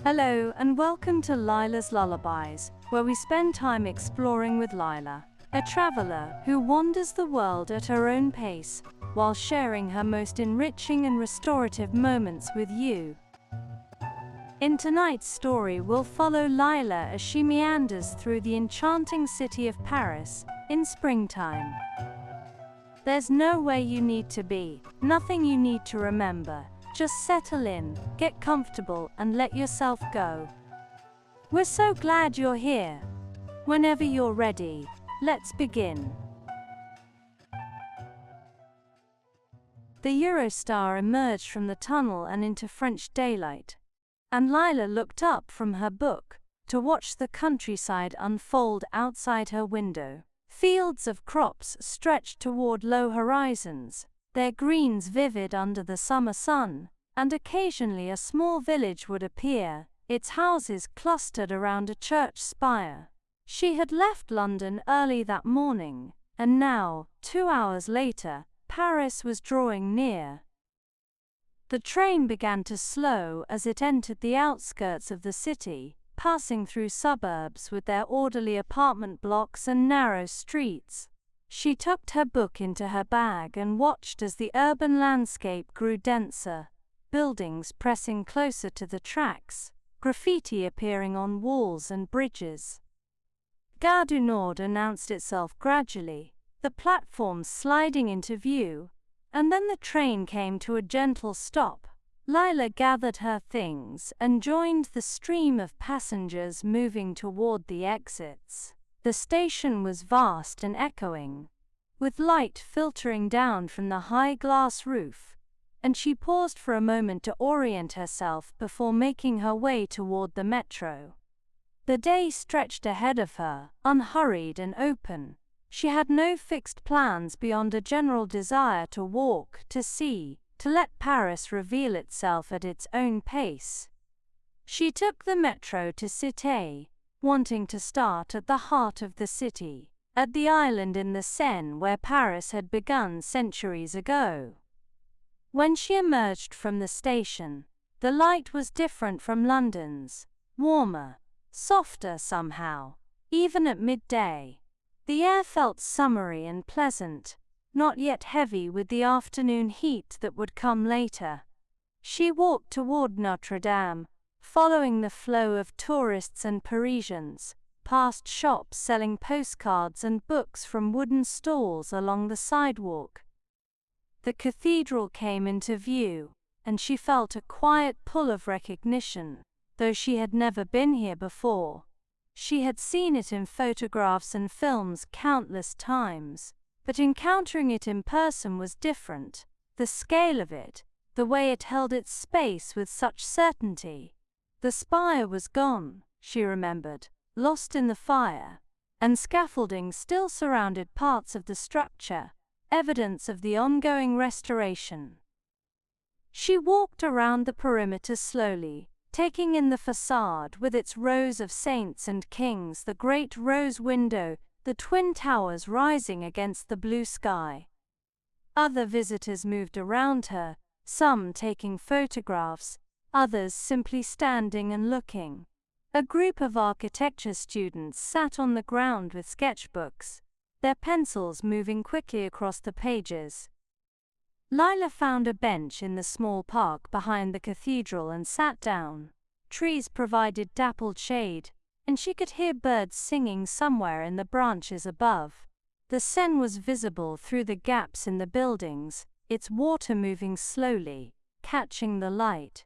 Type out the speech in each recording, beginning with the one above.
Hello and welcome to Lyla's Lullabies, where we spend time exploring with Lyla, a traveler who wanders the world at her own pace, while sharing her most enriching and restorative moments with you. In tonight's story, we'll follow Lyla as she meanders through the enchanting city of Paris in springtime. There's nowhere you need to be, nothing you need to remember. Just settle in, get comfortable, and let yourself go. We're so glad you're here. Whenever you're ready, let's begin. The Eurostar emerged from the tunnel and into French daylight, and Lyla looked up from her book to watch the countryside unfold outside her window. Fields of crops stretched toward low horizons, their greens vivid under the summer sun, and occasionally a small village would appear, its houses clustered around a church spire. She had left London early that morning, and now, 2 hours later, Paris was drawing near. The train began to slow as it entered the outskirts of the city, passing through suburbs with their orderly apartment blocks and narrow streets. She tucked her book into her bag and watched as the urban landscape grew denser, buildings pressing closer to the tracks, graffiti appearing on walls and bridges. Gare du Nord announced itself gradually, the platforms sliding into view, and then the train came to a gentle stop. Lyla gathered her things and joined the stream of passengers moving toward the exits. The station was vast and echoing, with light filtering down from the high glass roof, and she paused for a moment to orient herself before making her way toward the metro. The day stretched ahead of her, unhurried and open. She had no fixed plans beyond a general desire to walk, to see, to let Paris reveal itself at its own pace. She took the metro to Cité, wanting to start at the heart of the city, at the island in the Seine where Paris had begun centuries ago. When she emerged from the station, the light was different from London's, warmer, softer somehow, even at midday. The air felt summery and pleasant, not yet heavy with the afternoon heat that would come later. She walked toward Notre-Dame, following the flow of tourists and Parisians, past shops selling postcards and books from wooden stalls along the sidewalk. The cathedral came into view, and she felt a quiet pull of recognition, though she had never been here before. She had seen it in photographs and films countless times, but encountering it in person was different. The scale of it, the way it held its space with such certainty. The spire was gone, she remembered, lost in the fire, and scaffolding still surrounded parts of the structure, evidence of the ongoing restoration. She walked around the perimeter slowly, taking in the facade with its rows of saints and kings, the great rose window, the twin towers rising against the blue sky. Other visitors moved around her, some taking photographs, others simply standing and looking. A group of architecture students sat on the ground with sketchbooks, their pencils moving quickly across the pages. Lyla found a bench in the small park behind the cathedral and sat down. Trees provided dappled shade, and she could hear birds singing somewhere in the branches above. The Seine was visible through the gaps in the buildings, its water moving slowly, catching the light.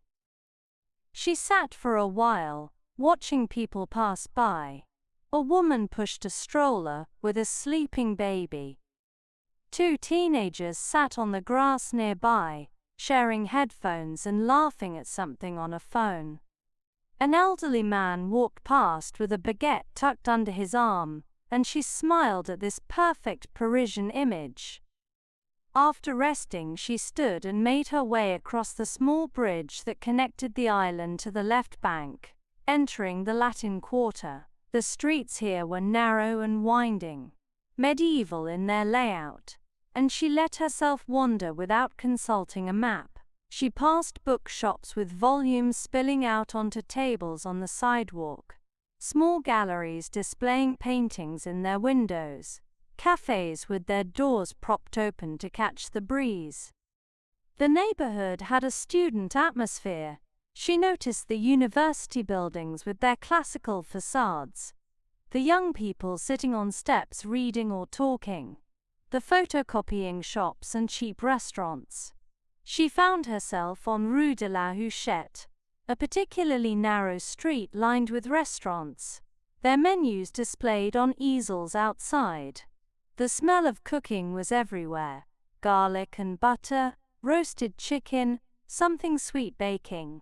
She sat for a while, watching people pass by. A woman pushed a stroller with a sleeping baby. 2 teenagers sat on the grass nearby, sharing headphones and laughing at something on a phone. An elderly man walked past with a baguette tucked under his arm, and she smiled at this perfect Parisian image. After resting, she stood and made her way across the small bridge that connected the island to the left bank, entering the Latin Quarter. The streets here were narrow and winding, medieval in their layout, and she let herself wander without consulting a map. She passed bookshops with volumes spilling out onto tables on the sidewalk, small galleries displaying paintings in their windows, cafes with their doors propped open to catch the breeze. The neighborhood had a student atmosphere. She noticed the university buildings with their classical facades, the young people sitting on steps reading or talking, the photocopying shops and cheap restaurants. She found herself on Rue de la Huchette, a particularly narrow street lined with restaurants, their menus displayed on easels outside. The smell of cooking was everywhere: garlic and butter, roasted chicken, something sweet baking.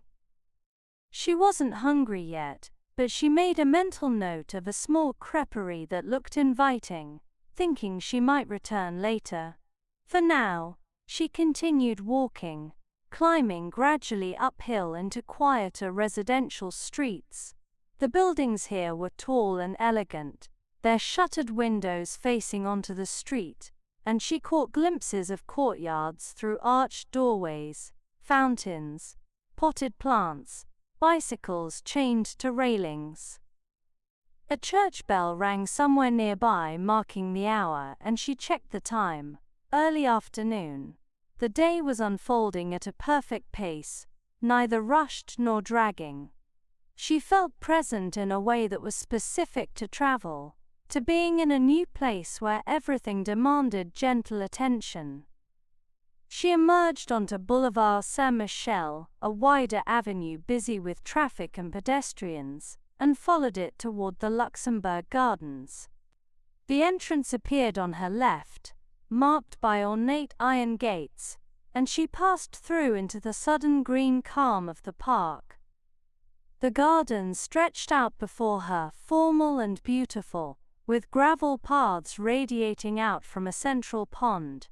She wasn't hungry yet, but she made a mental note of a small creperie that looked inviting, thinking she might return later. For now, she continued walking, climbing gradually uphill into quieter residential streets. The buildings here were tall and elegant, their shuttered windows facing onto the street, and she caught glimpses of courtyards through arched doorways, fountains, potted plants, bicycles chained to railings. A church bell rang somewhere nearby, marking the hour, and she checked the time. Early afternoon. The day was unfolding at a perfect pace, neither rushed nor dragging. She felt present in a way that was specific to travel, to being in a new place where everything demanded gentle attention. She emerged onto Boulevard Saint-Michel, a wider avenue busy with traffic and pedestrians, and followed it toward the Luxembourg Gardens. The entrance appeared on her left, marked by ornate iron gates, and she passed through into the sudden green calm of the park. The gardens stretched out before her, formal and beautiful, with gravel paths radiating out from a central pond.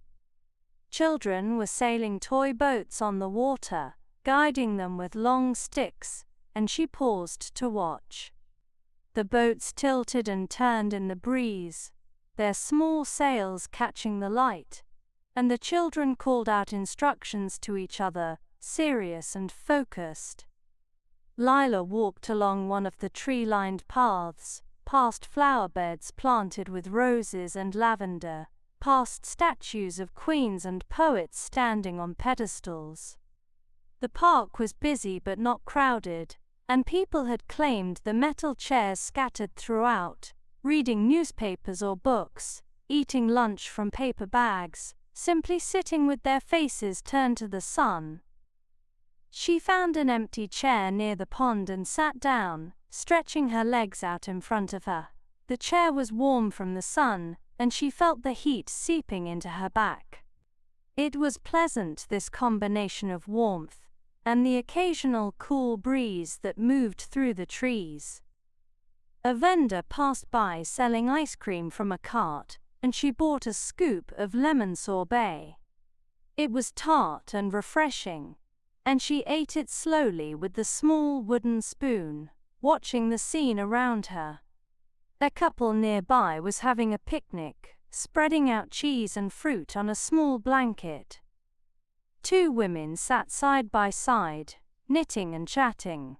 Children were sailing toy boats on the water, guiding them with long sticks, and she paused to watch. The boats tilted and turned in the breeze, their small sails catching the light, and the children called out instructions to each other, serious and focused. Lyla walked along one of the tree-lined paths, past flower beds planted with roses and lavender, past statues of queens and poets standing on pedestals. The park was busy but not crowded, and people had claimed the metal chairs scattered throughout, reading newspapers or books, eating lunch from paper bags, simply sitting with their faces turned to the sun. She found an empty chair near the pond and sat down, stretching her legs out in front of her. The chair was warm from the sun, and she felt the heat seeping into her back. It was pleasant, this combination of warmth and the occasional cool breeze that moved through the trees. A vendor passed by selling ice cream from a cart, and she bought a scoop of lemon sorbet. It was tart and refreshing, and she ate it slowly with the small wooden spoon, watching the scene around her. A couple nearby was having a picnic, spreading out cheese and fruit on a small blanket. Two women sat side by side, knitting and chatting.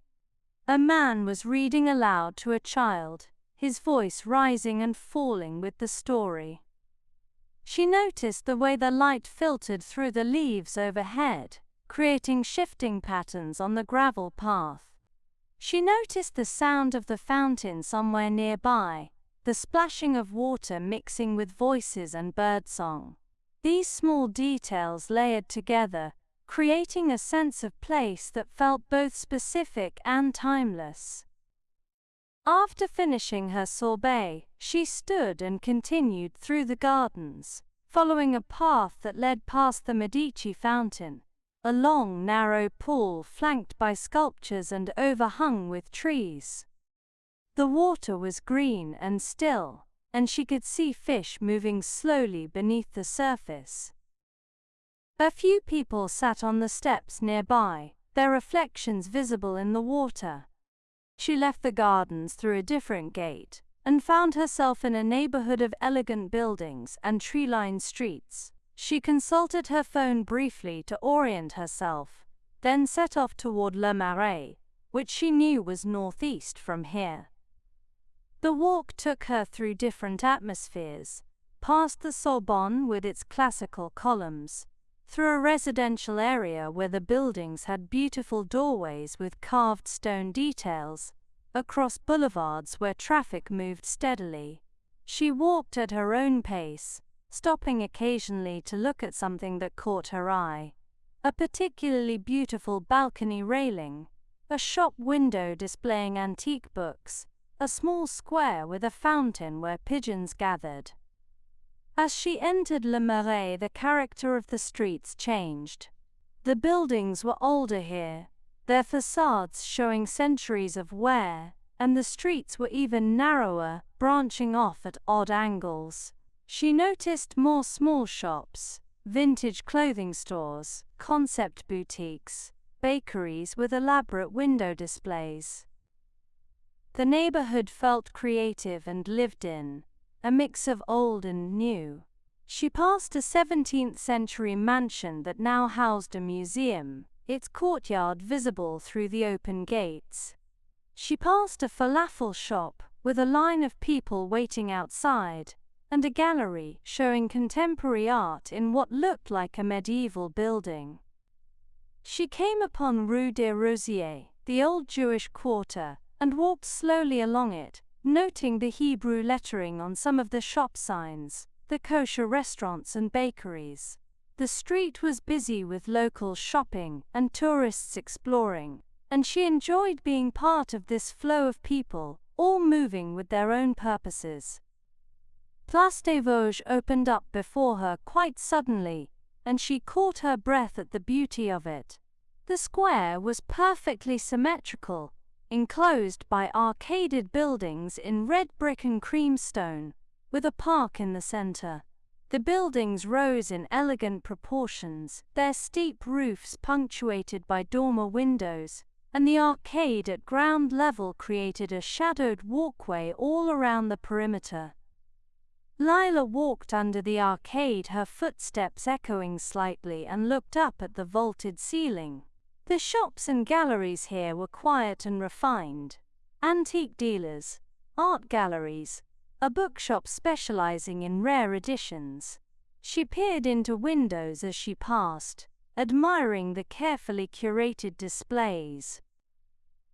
A man was reading aloud to a child, his voice rising and falling with the story. She noticed the way the light filtered through the leaves overhead, creating shifting patterns on the gravel path. She noticed the sound of the fountain somewhere nearby, the splashing of water mixing with voices and birdsong. These small details layered together, creating a sense of place that felt both specific and timeless. After finishing her sorbet, she stood and continued through the gardens, following a path that led past the Medici fountain, a long, narrow pool flanked by sculptures and overhung with trees. The water was green and still, and she could see fish moving slowly beneath the surface. A few people sat on the steps nearby, their reflections visible in the water. She left the gardens through a different gate, and found herself in a neighborhood of elegant buildings and tree-lined streets. She consulted her phone briefly to orient herself, then set off toward Le Marais, which she knew was northeast from here. The walk took her through different atmospheres, past the Sorbonne with its classical columns, through a residential area where the buildings had beautiful doorways with carved stone details, across boulevards where traffic moved steadily. She walked at her own pace, stopping occasionally to look at something that caught her eye. A particularly beautiful balcony railing, a shop window displaying antique books, a small square with a fountain where pigeons gathered. As she entered Le Marais, the character of the streets changed. The buildings were older here, their facades showing centuries of wear, and the streets were even narrower, branching off at odd angles. She noticed more small shops, vintage clothing stores, concept boutiques, bakeries with elaborate window displays. The neighborhood felt creative and lived in, a mix of old and new. She passed a 17th-century mansion that now housed a museum, its courtyard visible through the open gates. She passed a falafel shop, with a line of people waiting outside, and a gallery showing contemporary art in what looked like a medieval building. She came upon Rue des Rosiers, the old Jewish quarter, and walked slowly along it, noting the Hebrew lettering on some of the shop signs, the kosher restaurants and bakeries. The street was busy with locals shopping and tourists exploring, and she enjoyed being part of this flow of people, all moving with their own purposes. Place des Vosges opened up before her quite suddenly, and she caught her breath at the beauty of it. The square was perfectly symmetrical, enclosed by arcaded buildings in red brick and cream stone, with a park in the center. The buildings rose in elegant proportions, their steep roofs punctuated by dormer windows, and the arcade at ground level created a shadowed walkway all around the perimeter. Lyla walked under the arcade, her footsteps echoing slightly, and looked up at the vaulted ceiling. The shops and galleries here were quiet and refined. Antique dealers, art galleries, a bookshop specializing in rare editions. She peered into windows as she passed, admiring the carefully curated displays.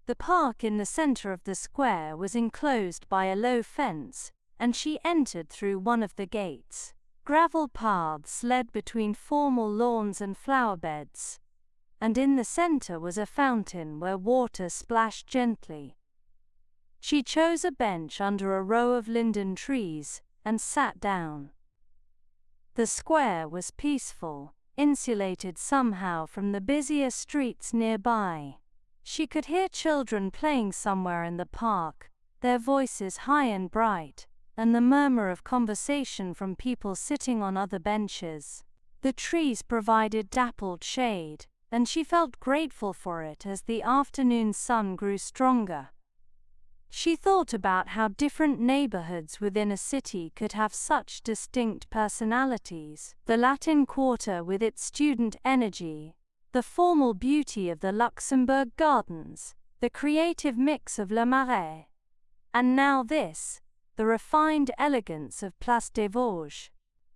The park in the center of the square was enclosed by a low fence, and she entered through one of the gates. Gravel paths led between formal lawns and flower beds, and in the center was a fountain where water splashed gently. She chose a bench under a row of linden trees and sat down. The square was peaceful, insulated somehow from the busier streets nearby. She could hear children playing somewhere in the park, their voices high and bright, and the murmur of conversation from people sitting on other benches. The trees provided dappled shade, and she felt grateful for it as the afternoon sun grew stronger. She thought about how different neighborhoods within a city could have such distinct personalities: the Latin Quarter with its student energy, the formal beauty of the Luxembourg Gardens, the creative mix of Le Marais, and now this, the refined elegance of Place des Vosges.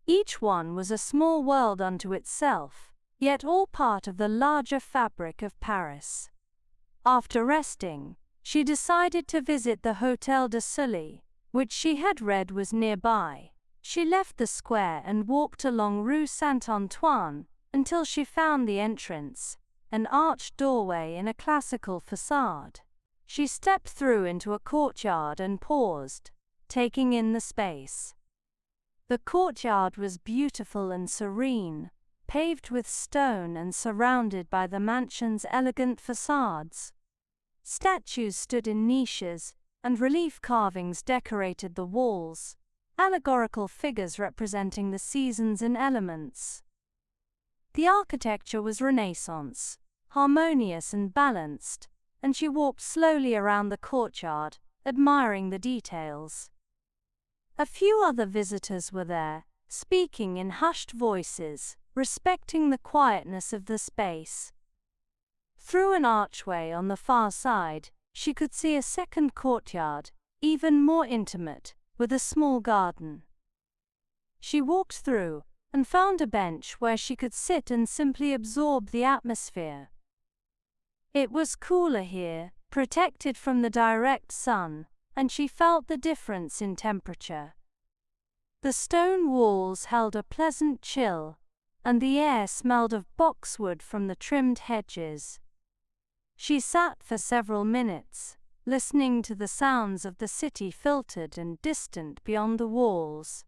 Each one was a small world unto itself, yet all part of the larger fabric of Paris. After resting, she decided to visit the Hôtel de Sully, which she had read was nearby. She left the square and walked along Rue Saint-Antoine until she found the entrance, an arched doorway in a classical facade. She stepped through into a courtyard and paused, taking in the space. The courtyard was beautiful and serene, paved with stone and surrounded by the mansion's elegant facades. Statues stood in niches, and relief carvings decorated the walls, allegorical figures representing the seasons and elements. The architecture was Renaissance, harmonious and balanced, and she walked slowly around the courtyard, admiring the details. A few other visitors were there, speaking in hushed voices, respecting the quietness of the space. Through an archway on the far side, she could see a second courtyard, even more intimate, with a small garden. She walked through and found a bench where she could sit and simply absorb the atmosphere. It was cooler here, protected from the direct sun, and she felt the difference in temperature. The stone walls held a pleasant chill, and the air smelled of boxwood from the trimmed hedges. She sat for several minutes, listening to the sounds of the city filtered and distant beyond the walls.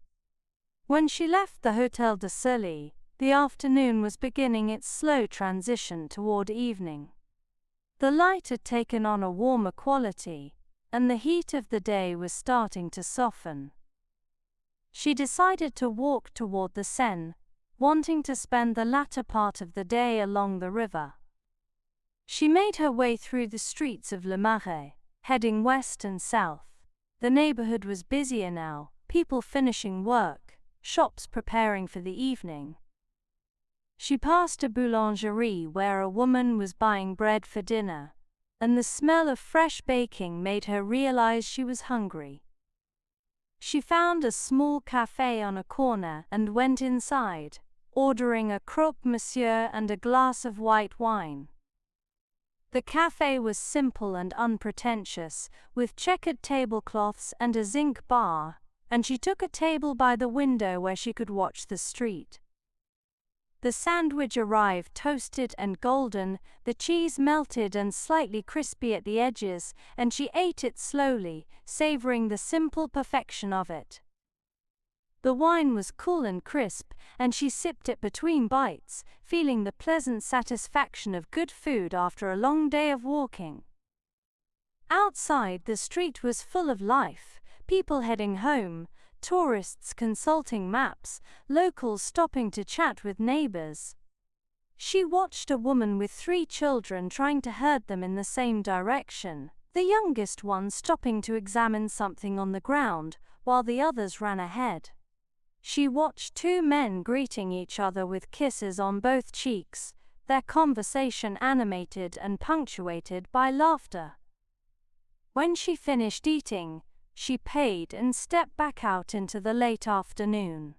When she left the Hôtel de Sully, the afternoon was beginning its slow transition toward evening. The light had taken on a warmer quality, and the heat of the day was starting to soften. She decided to walk toward the Seine, wanting to spend the latter part of the day along the river. She made her way through the streets of Le Marais, heading west and south. The neighborhood was busier now, people finishing work, shops preparing for the evening. She passed a boulangerie where a woman was buying bread for dinner, and the smell of fresh baking made her realize she was hungry. She found a small cafe on a corner and went inside, ordering a croque monsieur and a glass of white wine. The cafe was simple and unpretentious, with checkered tablecloths and a zinc bar, and she took a table by the window where she could watch the street. The sandwich arrived toasted and golden, the cheese melted and slightly crispy at the edges, and she ate it slowly, savoring the simple perfection of it. The wine was cool and crisp, and she sipped it between bites, feeling the pleasant satisfaction of good food after a long day of walking. Outside, the street was full of life, people heading home, tourists consulting maps, locals stopping to chat with neighbors. She watched a woman with 3 children trying to herd them in the same direction, the youngest one stopping to examine something on the ground, while the others ran ahead. She watched 2 men greeting each other with kisses on both cheeks, their conversation animated and punctuated by laughter. When she finished eating, she paid and stepped back out into the late afternoon.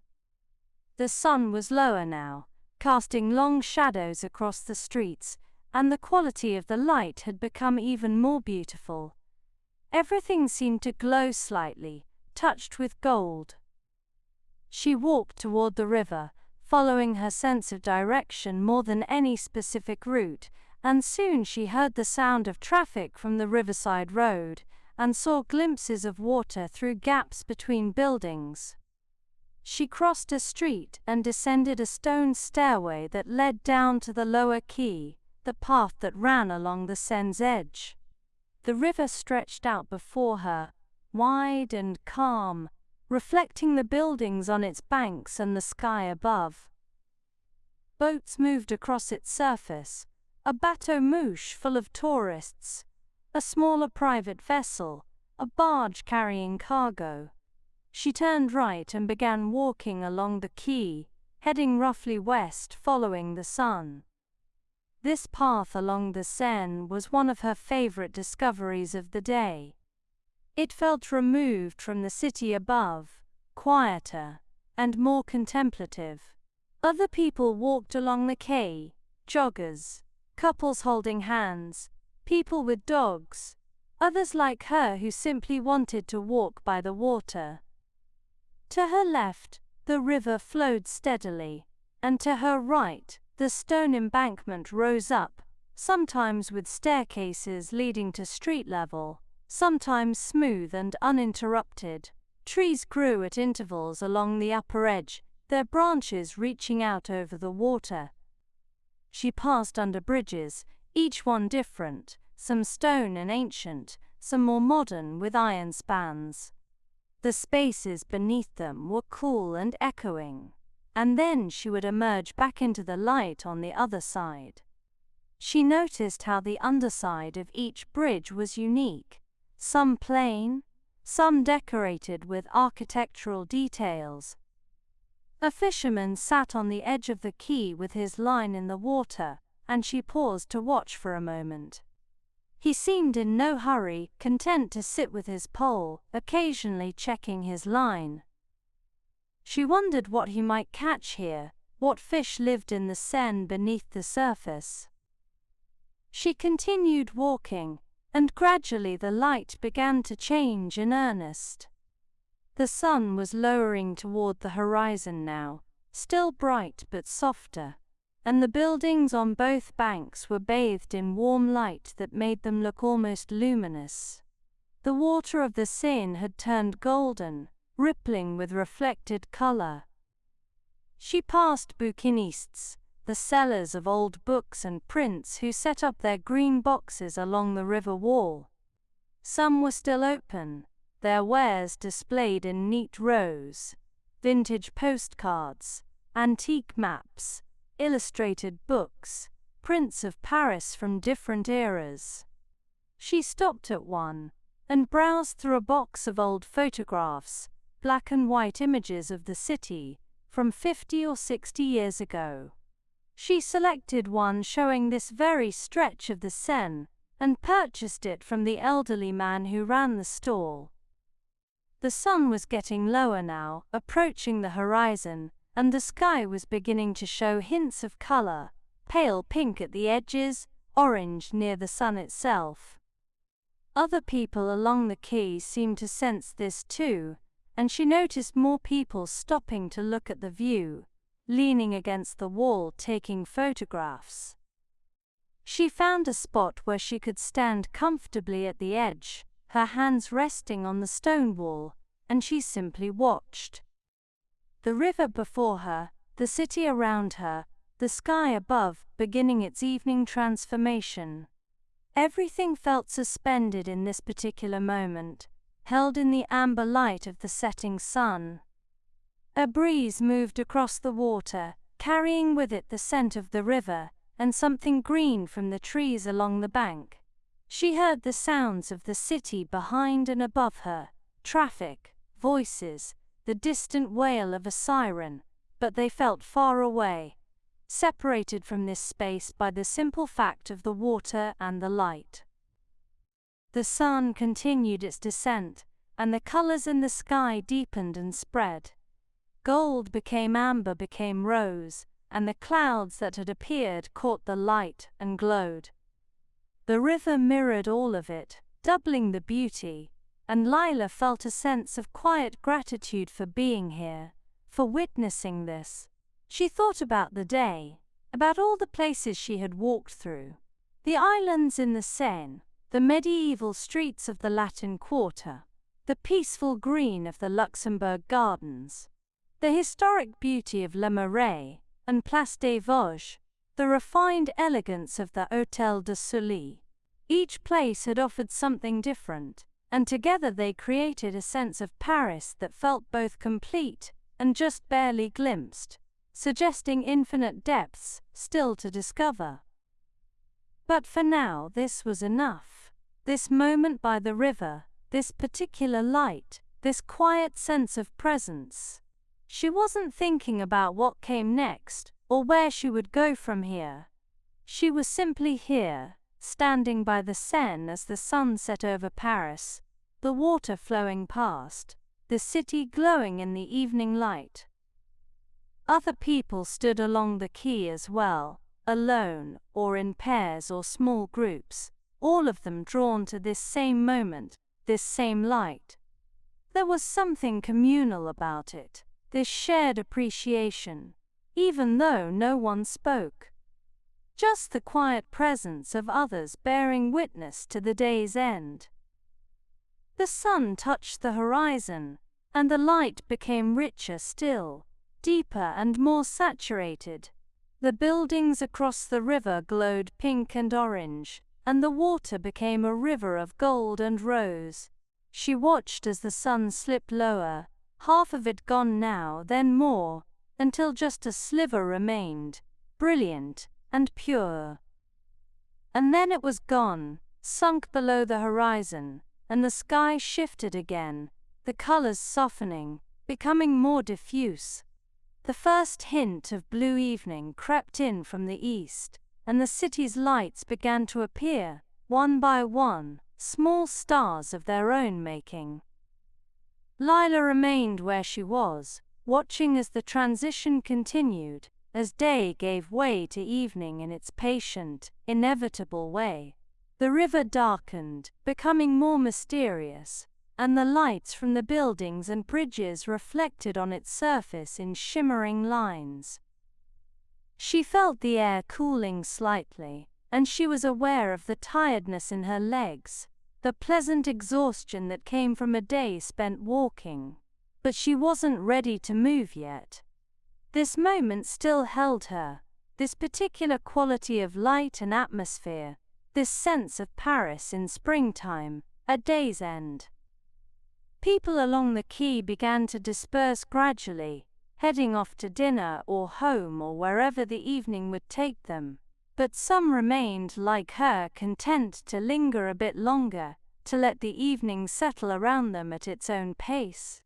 The sun was lower now, casting long shadows across the streets, and the quality of the light had become even more beautiful. Everything seemed to glow slightly, touched with gold. She walked toward the river, following her sense of direction more than any specific route, and soon she heard the sound of traffic from the riverside road, and saw glimpses of water through gaps between buildings. She crossed a street and descended a stone stairway that led down to the lower quay, the path that ran along the Seine's edge. The river stretched out before her, wide and calm, reflecting the buildings on its banks and the sky above. Boats moved across its surface, a bateau mouche full of tourists, a smaller private vessel, a barge carrying cargo. She turned right and began walking along the quay, heading roughly west following the sun. This path along the Seine was one of her favorite discoveries of the day. It felt removed from the city above, quieter, and more contemplative. Other people walked along the quay, joggers, couples holding hands, people with dogs, others like her who simply wanted to walk by the water. To her left, the river flowed steadily, and to her right, the stone embankment rose up, sometimes with staircases leading to street level, sometimes smooth and uninterrupted. Trees grew at intervals along the upper edge, their branches reaching out over the water. She passed under bridges, each one different, some stone and ancient, some more modern with iron spans. The spaces beneath them were cool and echoing, and then she would emerge back into the light on the other side. She noticed how the underside of each bridge was unique, some plain, some decorated with architectural details. A fisherman sat on the edge of the quay with his line in the water, and she paused to watch for a moment. He seemed in no hurry, content to sit with his pole, occasionally checking his line. She wondered what he might catch here, what fish lived in the Seine beneath the surface. She continued walking, and gradually the light began to change in earnest. The sun was lowering toward the horizon now, still bright but softer, and the buildings on both banks were bathed in warm light that made them look almost luminous. The water of the Seine had turned golden, rippling with reflected color. She passed bouquinistes, the sellers of old books and prints who set up their green boxes along the river wall. Some were still open, their wares displayed in neat rows: vintage postcards, antique maps, illustrated books, prints of Paris from different eras. She stopped at one, and browsed through a box of old photographs, black and white images of the city, from 50 or 60 years ago. She selected one showing this very stretch of the Seine, and purchased it from the elderly man who ran the stall. The sun was getting lower now, approaching the horizon, and the sky was beginning to show hints of color, pale pink at the edges, orange near the sun itself. Other people along the quay seemed to sense this too, and she noticed more people stopping to look at the view, leaning against the wall taking photographs. She found a spot where she could stand comfortably at the edge, her hands resting on the stone wall, and she simply watched. The river before her, the city around her, the sky above, beginning its evening transformation. Everything felt suspended in this particular moment, held in the amber light of the setting sun. A breeze moved across the water, carrying with it the scent of the river, and something green from the trees along the bank. She heard the sounds of the city behind and above her, traffic, voices, the distant wail of a siren, but they felt far away, separated from this space by the simple fact of the water and the light. The sun continued its descent, and the colors in the sky deepened and spread. Gold became amber, became rose, and the clouds that had appeared caught the light and glowed. The river mirrored all of it, doubling the beauty, and Lyla felt a sense of quiet gratitude for being here, for witnessing this. She thought about the day, about all the places she had walked through, the islands in the Seine, the medieval streets of the Latin Quarter, the peaceful green of the Luxembourg Gardens, the historic beauty of Le Marais and Place des Vosges, the refined elegance of the Hôtel de Sully. Each place had offered something different, and together they created a sense of Paris that felt both complete and just barely glimpsed, suggesting infinite depths still to discover. But for now this was enough. This moment by the river, this particular light, this quiet sense of presence. She wasn't thinking about what came next, or where she would go from here. She was simply here, standing by the Seine as the sun set over Paris, the water flowing past, the city glowing in the evening light. Other people stood along the quay as well, alone, or in pairs or small groups, all of them drawn to this same moment, this same light. There was something communal about it, this shared appreciation, even though no one spoke. Just the quiet presence of others bearing witness to the day's end. The sun touched the horizon, and the light became richer still, deeper and more saturated. The buildings across the river glowed pink and orange, and the water became a river of gold and rose. She watched as the sun slipped lower, half of it gone now, then more, until just a sliver remained, brilliant and pure. And then it was gone, sunk below the horizon, and the sky shifted again, the colors softening, becoming more diffuse. The first hint of blue evening crept in from the east, and the city's lights began to appear, one by one, small stars of their own making. Lyla remained where she was, watching as the transition continued, as day gave way to evening in its patient, inevitable way. The river darkened, becoming more mysterious, and the lights from the buildings and bridges reflected on its surface in shimmering lines. She felt the air cooling slightly, and she was aware of the tiredness in her legs, the pleasant exhaustion that came from a day spent walking. But she wasn't ready to move yet. This moment still held her, this particular quality of light and atmosphere, this sense of Paris in springtime, a day's end. People along the quay began to disperse gradually, heading off to dinner or home or wherever the evening would take them. But some remained, like her, content to linger a bit longer, to let the evening settle around them at its own pace.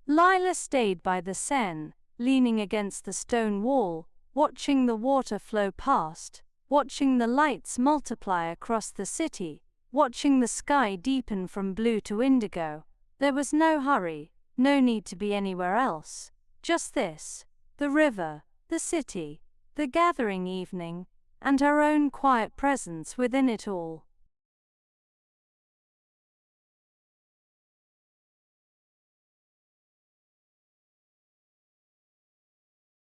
Lyla stayed by the Seine, leaning against the stone wall, watching the water flow past, watching the lights multiply across the city, watching the sky deepen from blue to indigo. There was no hurry, no need to be anywhere else. Just this, the river, the city, the gathering evening, and her own quiet presence within it all.